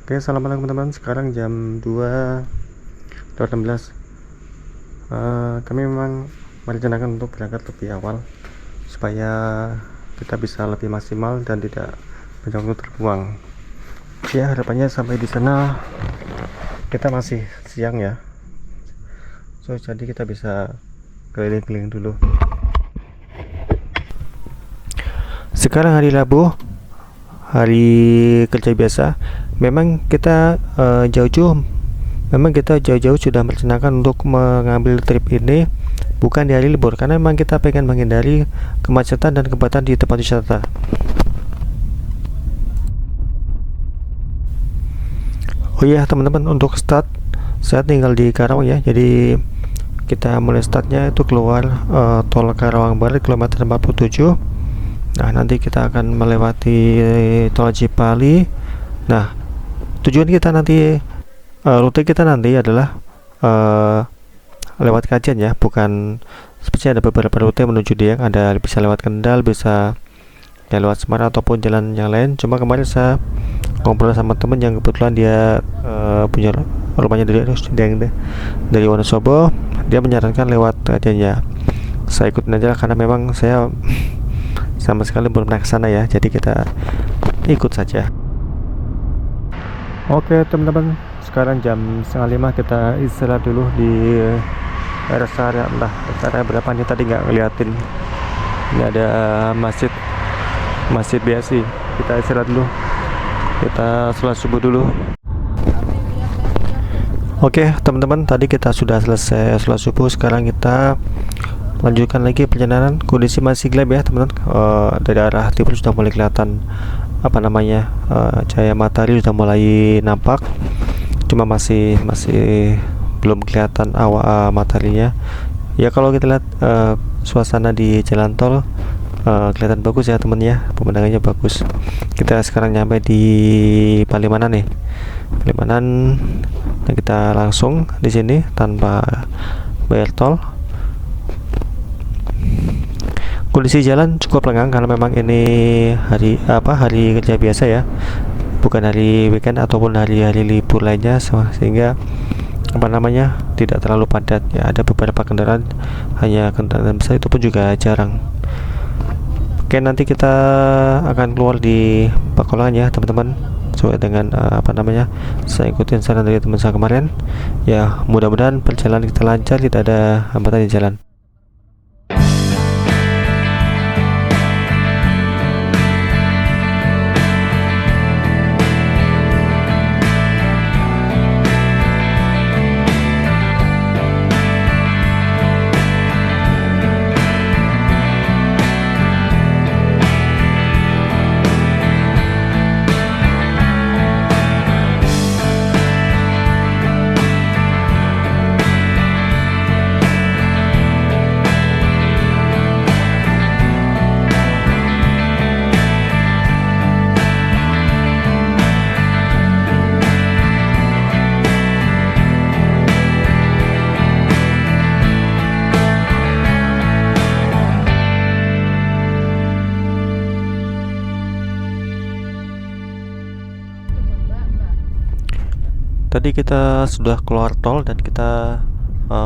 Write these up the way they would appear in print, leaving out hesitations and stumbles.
Oke, assalamualaikum teman-teman. Sekarang jam 2:16. Kami memang merencanakan untuk berangkat lebih awal supaya kita bisa lebih maksimal dan tidak banyak waktu terbuang. Ya, harapannya sampai di sana kita masih siang ya. Jadi kita bisa keliling-keliling dulu. Sekarang hari Rabu, hari kerja biasa. Memang kita jauh-jauh sudah merencanakan untuk mengambil trip ini bukan di hari libur, karena memang kita pengen menghindari kemacetan dan kepadatan di tempat wisata. Oh iya teman-teman, untuk start saya tinggal di Karawang ya, jadi kita mulai startnya itu keluar tol Karawang Barat kilometer 47. Nah, nanti kita akan melewati tol Cipali. Nah, tujuan kita nanti, rute kita nanti adalah lewat Kajen ya, bukan seperti ada beberapa rute menuju Dieng, ada bisa lewat Kendal, bisa ya lewat Semarang ataupun jalan yang lain. Cuma kemarin saya ngobrol sama temen yang kebetulan dia punya rumahnya dari Dieng, dari Wonosobo. Dia menyarankan lewat Kajen ya. Saya ikutin aja karena memang saya sama sekali belum pernah kesana ya, jadi kita ikut saja. Oke teman-teman, sekarang jam 4:30, kita istirahat dulu di rest area. Entah rest area berapa nih, tadi nggak ngeliatin. Ini ada masjid BSI. Kita istirahat dulu, kita sholat subuh dulu. Oke teman-teman, tadi kita sudah selesai sholat subuh. Sekarang kita lanjutkan lagi perjalanan. Kondisi masih gelap ya teman-teman. Dari arah timur sudah mulai kelihatan cahaya matahari sudah mulai nampak, cuma masih belum kelihatan awal mataharinya ya. Kalau kita lihat suasana di jalan tol kelihatan bagus ya teman ya, pemandangannya bagus. Kita sekarang nyampe di Palimanan nih, Palimanan. Dan kita langsung di sini tanpa bayar tol. Kondisi jalan cukup lengang karena memang ini hari kerja biasa ya, bukan hari weekend ataupun hari-hari libur lainnya, sehingga tidak terlalu padat ya. Ada beberapa kendaraan, hanya kendaraan besar itu pun juga jarang. Oke, nanti kita akan keluar di Pakualaman ya teman-teman, sesuai dengan saya ikutin saran dari teman saya kemarin ya. Mudah-mudahan perjalanan kita lancar, tidak ada hambatan di jalan. Tadi kita sudah keluar tol dan kita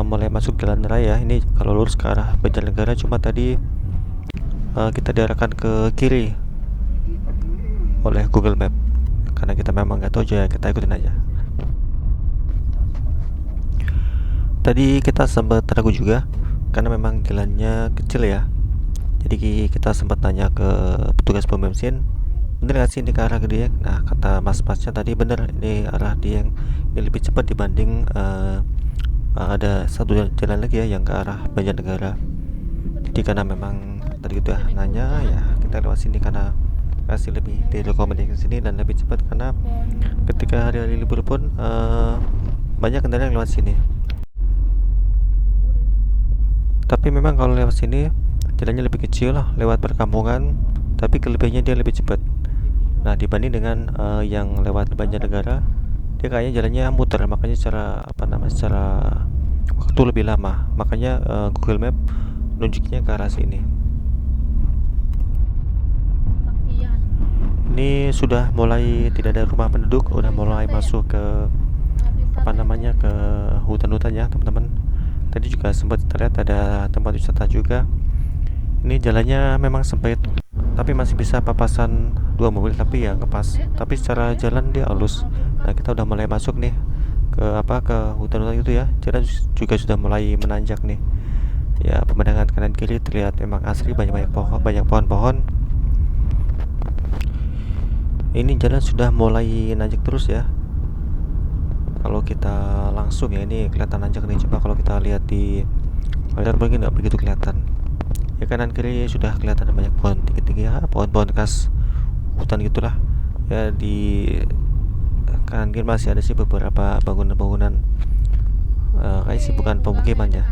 mulai masuk jalan raya. Ini kalau lurus ke arah Banjarnegara, cuma tadi kita diarahkan ke kiri oleh Google Map. Karena kita memang nggak tahu aja, kita ikutin aja. Tadi kita sempat ragu juga karena memang jalannya kecil ya. Jadi kita sempat tanya ke petugas pom bensin, bener gak sih ini ke arah Dieng? Nah, kata mas-masnya tadi bener, ini arah Dieng, ini lebih cepat dibanding ada satu jalan lagi ya yang ke arah Banjarnegara. Jadi karena memang tadi gitu ya nanya ya, kita lewat sini karena masih lebih direkomendasi ke sini dan lebih cepat, karena ketika hari-hari libur pun banyak kendaraan yang lewat sini. Tapi memang kalau lewat sini jalannya lebih kecil, lewat perkampungan, tapi kelebihannya dia lebih cepat. Nah, dibanding dengan yang lewat Banjarnegara, dia kayaknya jalannya muter, makanya secara waktu lebih lama. Makanya Google Map nunjuknya ke arah sini. Ini sudah mulai tidak ada rumah penduduk, udah mulai masuk ke apa namanya, ke hutan-hutan ya teman-teman. Tadi juga sempat terlihat ada tempat wisata juga. Ini jalannya memang sempit, tapi masih bisa papasan dua mobil, tapi ya ngepas. Tapi secara jalan dia halus. Nah, kita udah mulai masuk nih ke apa, ke hutan-hutan itu ya. Jalan juga sudah mulai menanjak nih. Ya, pemandangan kanan kiri terlihat memang asri, banyak pohon-pohon. Ini jalan sudah mulai nanjak terus ya. Kalau kita langsung ya ini kelihatan nanjak nih. Coba kalau kita lihat di layar mungkin nggak begitu kelihatan. Ya, kanan kiri sudah kelihatan banyak pohon tinggi-tinggi ya, pohon-pohon khas hutan gitulah. Ya, di kanan kiri masih ada sih beberapa bangunan-bangunan, kayak sih bukan pemukiman ya.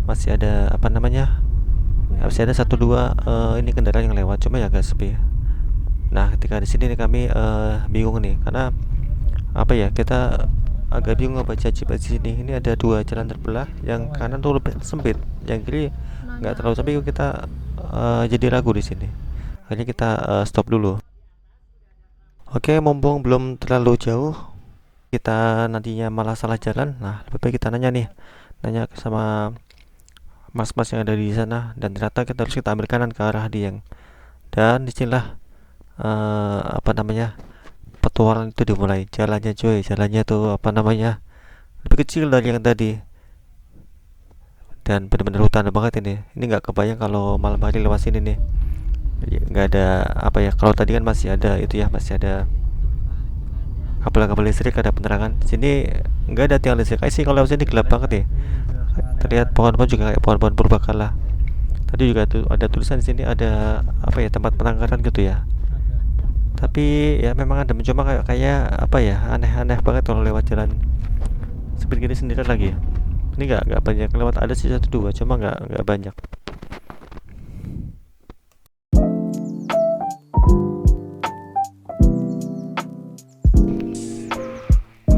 Masih ada apa namanya? Masih ada satu dua ini kendaraan yang lewat, cuma ya agak sepi. Nah, ketika di sini nih kami bingung nih, karena apa ya, kita agak bingung baca di sini. Ini ada dua jalan terbelah, yang kanan tuh lebih sempit, yang kiri nggak terlalu sempit. Kita jadi ragu di sini. Akhirnya kita stop dulu. Oke, mumpung belum terlalu jauh, kita nantinya malah salah jalan. Nah, lebih baik kita nanya sama mas-mas yang ada di sana, dan ternyata kita ambil kanan ke arah Dieng. Dan disinilah apa namanya, petualangan itu dimulai. Jalannya tuh apa namanya, lebih kecil dari yang tadi, dan benar-benar hutan banget ini nggak kebayang kalau malam hari lewat sini nih. Nggak ada apa ya, kalau tadi kan masih ada itu ya, masih ada kabel-kabel listrik, ada penerangan. Sini nggak ada tiang listrik. Sih kalau lewat sini gelap banget ya. Terlihat pohon-pohon juga kayak pohon-pohon purbakala. Tadi juga tuh ada tulisan di sini, ada apa ya, tempat penangkaran gitu ya. Tapi ya memang ada mencoba kayak apa ya, aneh-aneh banget kalau lewat jalan seperti gini sendiri lagi. Ini nggak banyak lewat, ada sih satu dua, cuma nggak banyak.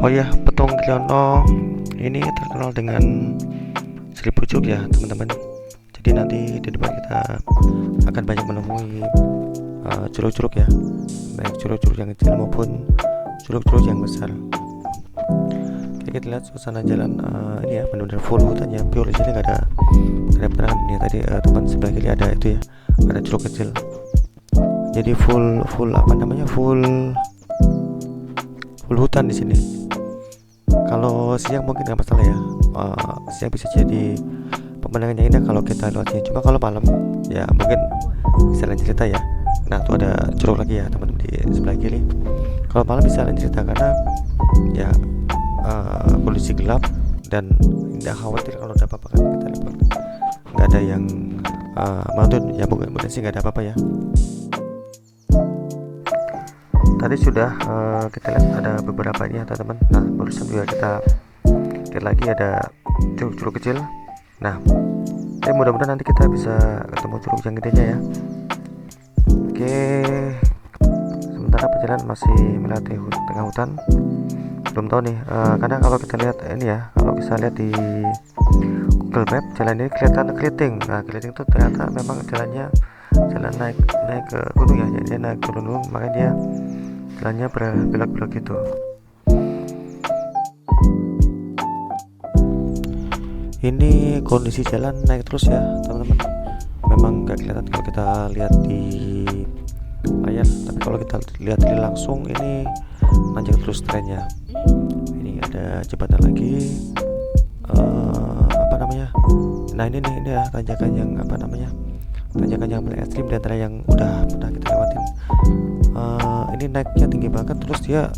Oh ya, Petung Kriyono ini terkenal dengan seribu curug ya teman-teman. Jadi nanti di depan kita akan banyak menemui curug-curug ya, baik curug-curug yang kecil maupun curug-curug yang besar. Oke, kita lihat suasana jalan ini ya, benar-benar full hutan ya, pure. Di sini nggak ada penerangan ini. Tadi teman sebelah kiri ada itu ya, ada curug kecil. Jadi full apa namanya, full hutan di sini. Kalau siang mungkin nggak masalah ya, siang bisa jadi pemandangannya indah kalau kita lewat sini. Cuma kalau malam ya mungkin bisa lain cerita ya. Nah, tuh ada curug lagi ya teman-teman di sebelah kiri. Kalau malam bisa lain cerita, karena ya kondisi gelap dan tidak khawatir kalau ada apa-apa kan kita lewat. Nggak ada yang mantun ya, mungkin sih nggak ada apa-apa ya. Tadi sudah kita lihat ada beberapa ini ya teman-teman. Nah, barusan juga kita lihat lagi ada curug-curug kecil. Nah, mudah-mudahan nanti kita bisa ketemu curug yang gedenya ya. Oke, sementara perjalanan masih melewati tengah hutan. Belum tahu nih, karena kalau kita lihat ini ya, kalau bisa lihat di Google Map, jalan ini kelihatan keliting. Nah, keliting itu ternyata memang jalan naik ke gunung ya. Jadi dia naik ke gunung, makanya dia jalannya berbelok-belok gitu. Ini kondisi jalan naik terus ya teman-teman. Memang nggak kelihatan kalau kita lihat di layar, tapi kalau kita lihat langsung ini nanjak terus trennya. Ini ada jembatan lagi, apa namanya. Nah, ini ya tanjakan yang apa namanya, tanjakan yang paling ekstrim di antara yang udah pernah kita lewatin. Ini naiknya tinggi banget, terus dia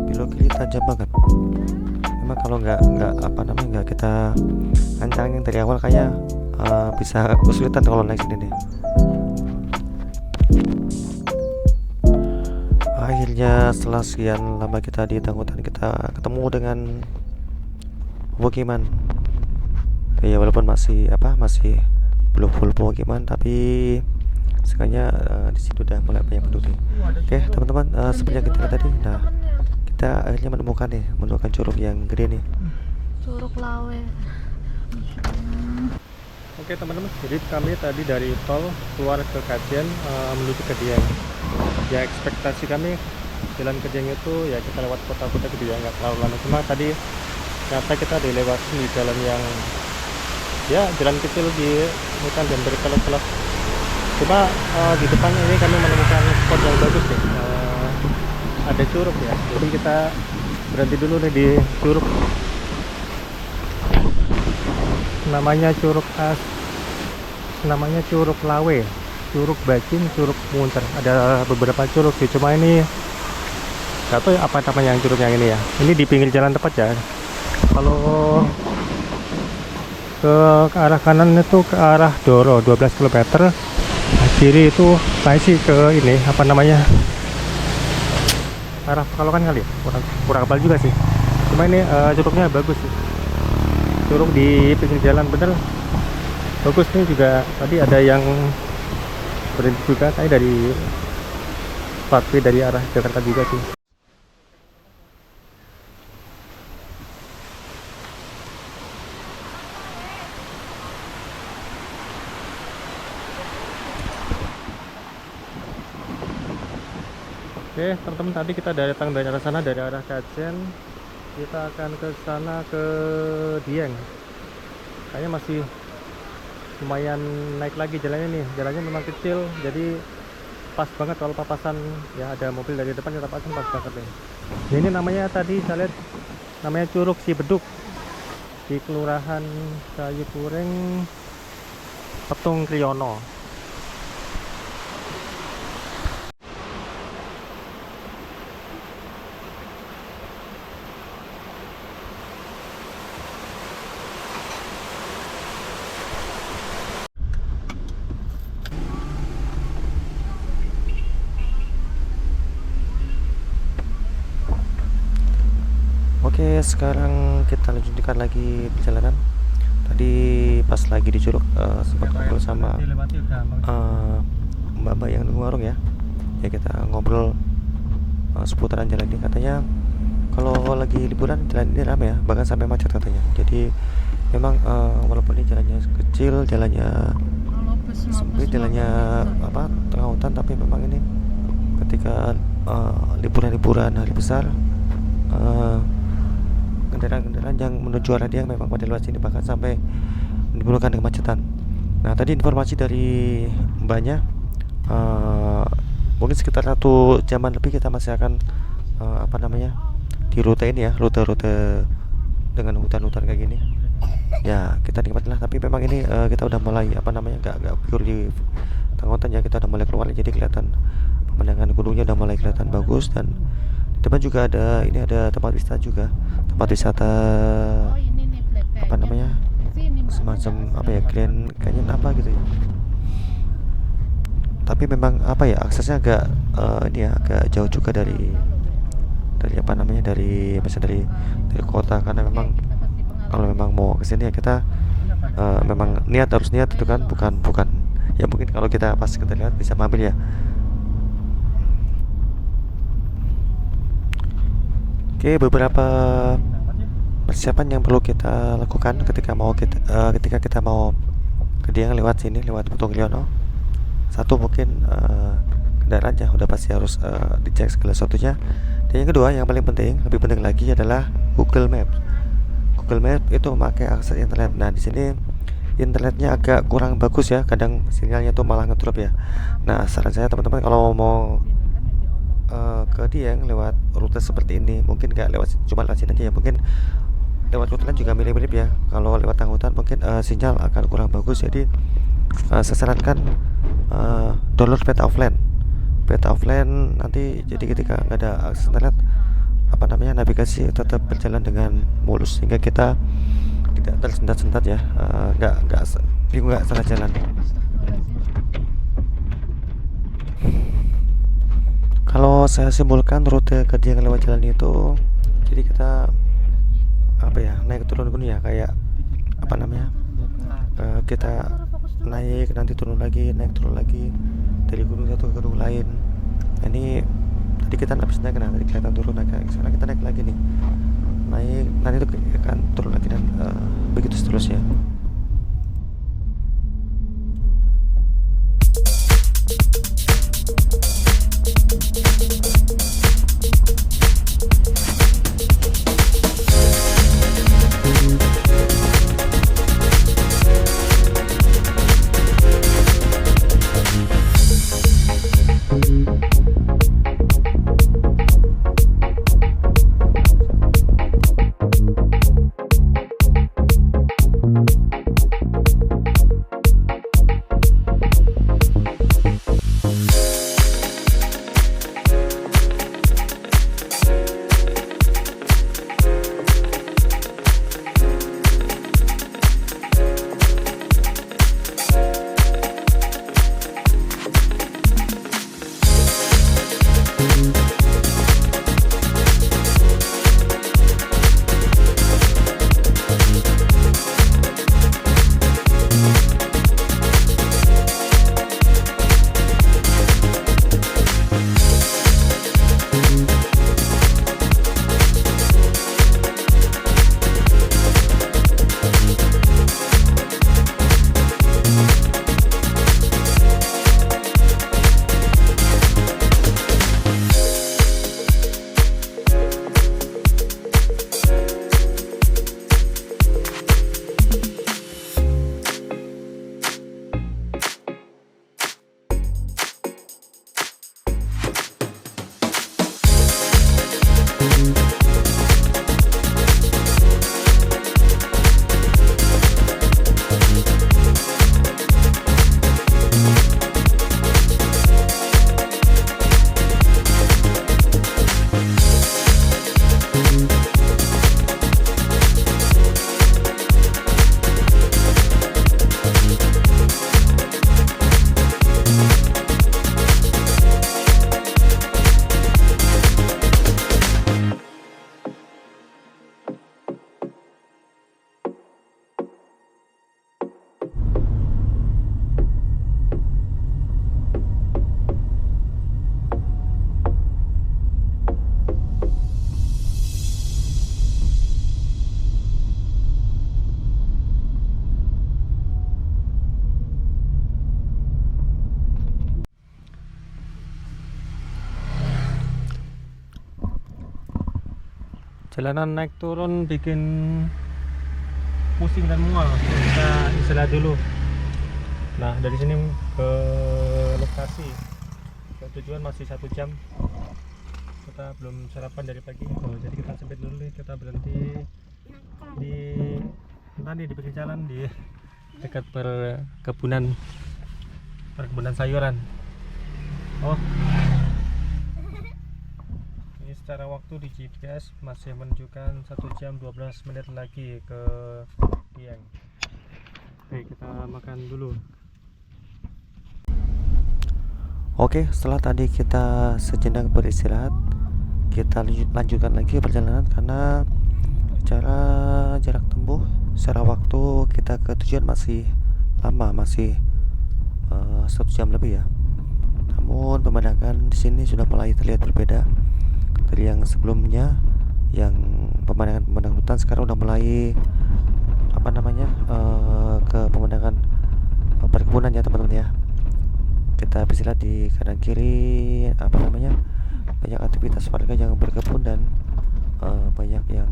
belok kiri tajam banget. Memang kalau nggak kita ancangin dari awal, kayak bisa kesulitan kalau naik sini nih. Akhirnya setelah sekian lama kita di hutan, kita ketemu dengan pemukiman. Ya walaupun masih belum full pemukiman, tapi sekalinya di situ udah mulai banyak penduduk. Oke teman-teman, seperti yang kita lihat tadi, nah kita akhirnya menemukan curug yang gede nih. Curug Lawe. Oke teman-teman, jadi kami tadi dari tol keluar ke Kajen menuju ke Dieng. Ya ekspektasi kami jalan ke Dieng itu ya kita lewat kota-kota gitu ya, nggak terlalu lama. Cuma tadi ternyata kita dilewati di jalan yang ya jalan kecil di hutan dan berkelok-kelok. Cuma di depan ini kami menemukan spot yang bagus nih. Ada curug ya, jadi kita berhenti dulu nih di curug. Namanya Curug Lawe, Curug Bacin, Curug Munter. Ada beberapa curug sih, cuma ini nggak tahu ya apa namanya yang curug yang ini ya. Ini di pinggir jalan tepat ya. Kalau ke arah kanan itu ke arah Doro 12 km. Kiri itu kayak sih ke ini apa namanya, arah Pekalongan kali ya, kurang hafal juga sih. Cuma ini curugnya bagus sih, curug di pinggir jalan bener bagus nih. Juga tadi ada yang berhenti juga, saya dari Fatwi dari arah Jakarta juga sih. Oke teman-teman, tadi kita datang dari arah sana, dari arah Kajen. Kita akan ke sana, ke Dieng. Kayaknya masih lumayan naik lagi jalannya nih. Jalannya memang kecil, jadi pas banget kalau papasan ya, ada mobil dari depan kita papasan pas banget nih. Ini namanya tadi saya lihat namanya Curug Cibeduk di Kelurahan Kayu Kureng, Petung Kriyono. Oke, sekarang kita lanjutkan lagi perjalanan. Tadi pas lagi di Curug sempat ngobrol sama mbak-mbak yang nunggu warung ya. Ya kita ngobrol seputaran jalan ini. Katanya kalau lagi liburan jalan ini ramai ya, bahkan sampai macet katanya. Jadi memang walaupun ini jalannya kecil, jalannya sempit, jalannya apa tengah hutan, tapi memang ini ketika liburan-liburan hari besar, kendaraan-kendaraan yang menuju arah dia memang pada lewat sini, bahkan sampai menimbulkan kemacetan. Nah tadi informasi dari mbaknya, mungkin sekitar 1 jaman lebih kita masih akan apa namanya di rute ini ya, rute-rute dengan hutan-hutan kayak gini. Ya kita nikmatin lah. Tapi memang ini kita udah mulai apa namanya, nggak pure di tengah hutan ya, kita udah mulai keluar, jadi kelihatan pemandangan gunungnya udah mulai kelihatan bagus. Dan di depan juga ada ini, ada tempat wisata juga, tempat wisata apa namanya, semacam apa ya, Grand Canyon apa gitu ya. Tapi memang apa ya, aksesnya agak ini ya, agak jauh juga dari apa namanya, dari misalnya dari kota. Karena memang kalau memang mau kesini ya kita memang harus niat itu kan, bukan ya mungkin kalau kita pas kita lihat bisa mampir ya. Oke, beberapa persiapan yang perlu kita lakukan ketika kita mau ke Dieng lewat sini, lewat Petung Kriyono. Satu, mungkin kendaraannya udah pasti harus dicek segala sesuatunya. Dan yang kedua, yang paling penting, lebih penting lagi adalah Google Maps. Google Maps itu memakai akses internet. Nah di sini internetnya agak kurang bagus ya, kadang sinyalnya tuh malah ngedrop ya. Nah saran saya teman-teman, kalau mau ke Dieng lewat rute seperti ini, mungkin gak cuma lewat sini aja ya, mungkin lewat rute lain juga mirip-mirip ya. Kalau lewat tengah hutan mungkin sinyal akan kurang bagus. Jadi saya sarankan download peta offline nanti. Jadi ketika nggak ada akses internet, apa namanya, navigasi tetap berjalan dengan mulus, sehingga kita tidak tersendat-sendat ya, nggak bingung, nggak salah jalan. Kalau saya simpulkan rute ke Dieng lewat jalan itu, jadi kita apa ya, naik turun gunung ya, kayak apa namanya, kita naik nanti turun lagi, naik turun lagi dari gunung satu ke gunung lain. Ini tadi kita habis naik, nah tadi kelihatan turun, naik, sekarang kita naik lagi nih, naik nanti itu akan turun lagi, dan begitu seterusnya. Jalanan naik turun bikin pusing dan mual. Kita istirahat dulu. Nah, dari sini ke lokasi ke tujuan masih 1 jam. Kita belum sarapan dari pagi. Jadi kita sempit dulu nih, kita berhenti di pinggir jalan di dekat perkebunan sayuran. Ini secara waktu di GPS masih menunjukkan 1 jam 12 menit lagi ke Dieng. Oke, kita makan dulu. Oke, setelah tadi kita sejenak beristirahat, kita lanjutkan lagi perjalanan karena secara jarak tempuh secara waktu kita ke tujuan masih lama, masih 1 jam lebih ya. Namun pemandangan di sini sudah mulai terlihat berbeda dari yang sebelumnya, yang pemandangan hutan. Sekarang udah mulai ke pemandangan perkebunan ya teman-teman ya. Kita bisa lihat di kanan kiri banyak aktivitas warga yang berkebun dan banyak yang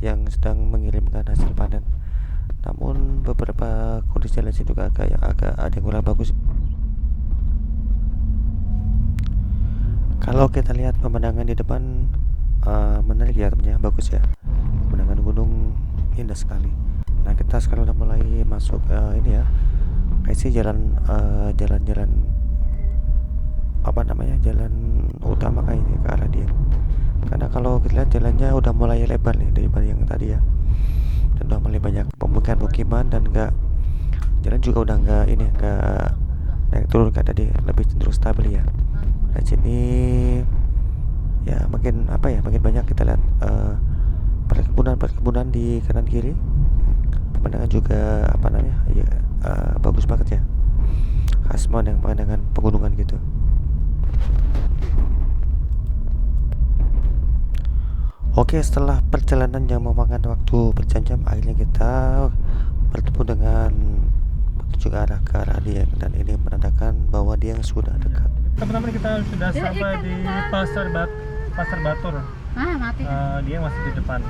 yang sedang mengirimkan hasil panen. Namun beberapa kondisi jalan sini juga agak ada yang kurang bagus. Kalau kita lihat pemandangan di depan menarik ya teman-teman ya, bagus ya. Pemandangan gunung indah sekali. Nah, kita sekarang udah mulai masuk ini ya, kayak sih jalan jalan utama kayaknya ke arah dia. Karena kalau kita lihat jalannya udah mulai lebar nih daripada yang tadi ya, dan udah mulai banyak pemukiman dan jalan juga udah nggak naik turun kayak tadi, lebih cenderung stabil ya. Nah, sini ya makin banyak kita lihat perkebunan di kanan kiri. Pemandangan juga bagus banget ya, khas banget yang pemandangan pegunungan gitu. Oke, setelah perjalanan yang memakan waktu berjam-jam, akhirnya kita bertemu dengan petunjuk arah ke arah Dieng, dan ini menandakan bahwa Dieng sudah dekat. Teman-teman, kita sudah sampai di Pasar Batur. Dieng masih di depan.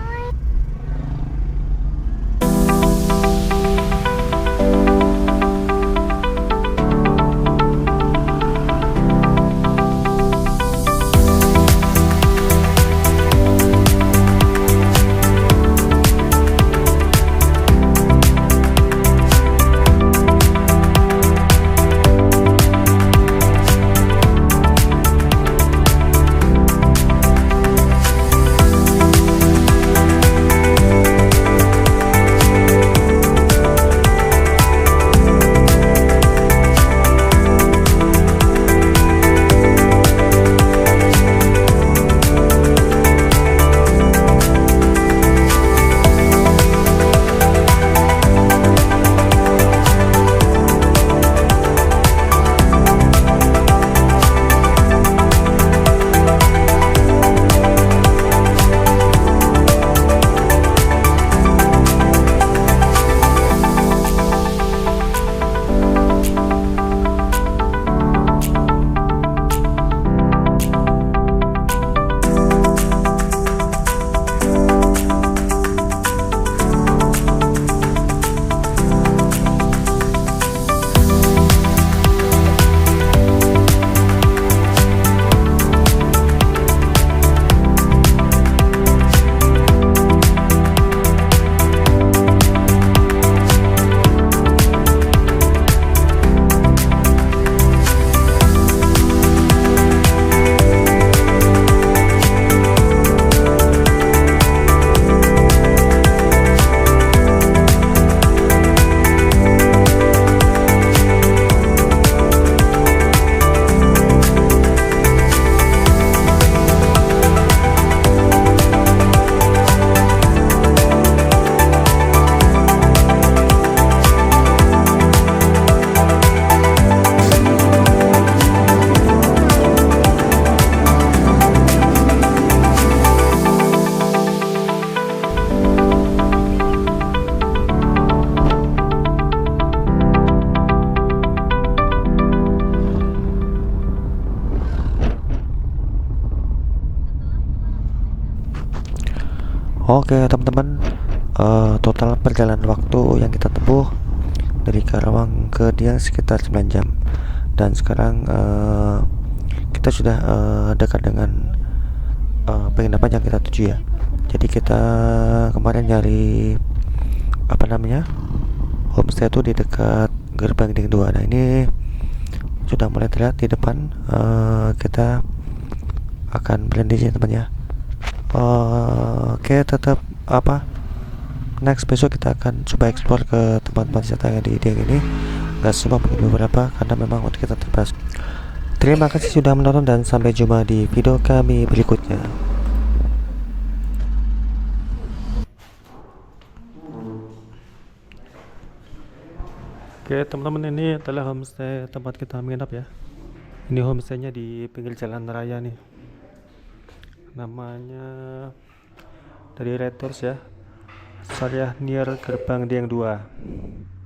Oke teman-teman, total perjalanan waktu yang kita tempuh dari Karawang ke Dieng sekitar 9 jam. Dan sekarang kita sudah dekat dengan penginapan yang kita tuju ya. Jadi kita kemarin nyari apa namanya, homestay itu di dekat gerbang Dieng 2. Nah ini sudah mulai terlihat di depan. Kita akan berhenti sih teman ya. Oke, tetap apa, next besok kita akan coba explore ke tempat-tempat wisata yang di Dieng ini. Gak semua, mungkin beberapa, karena memang waktu kita terbatas. Terima kasih sudah menonton dan sampai jumpa di video kami berikutnya. Oke teman-teman, ini adalah homestay tempat kita menginap ya. Ini homestaynya di pinggir jalan raya nih. Namanya dari Red Doors ya, Syariah Near Gerbang Dieng 2.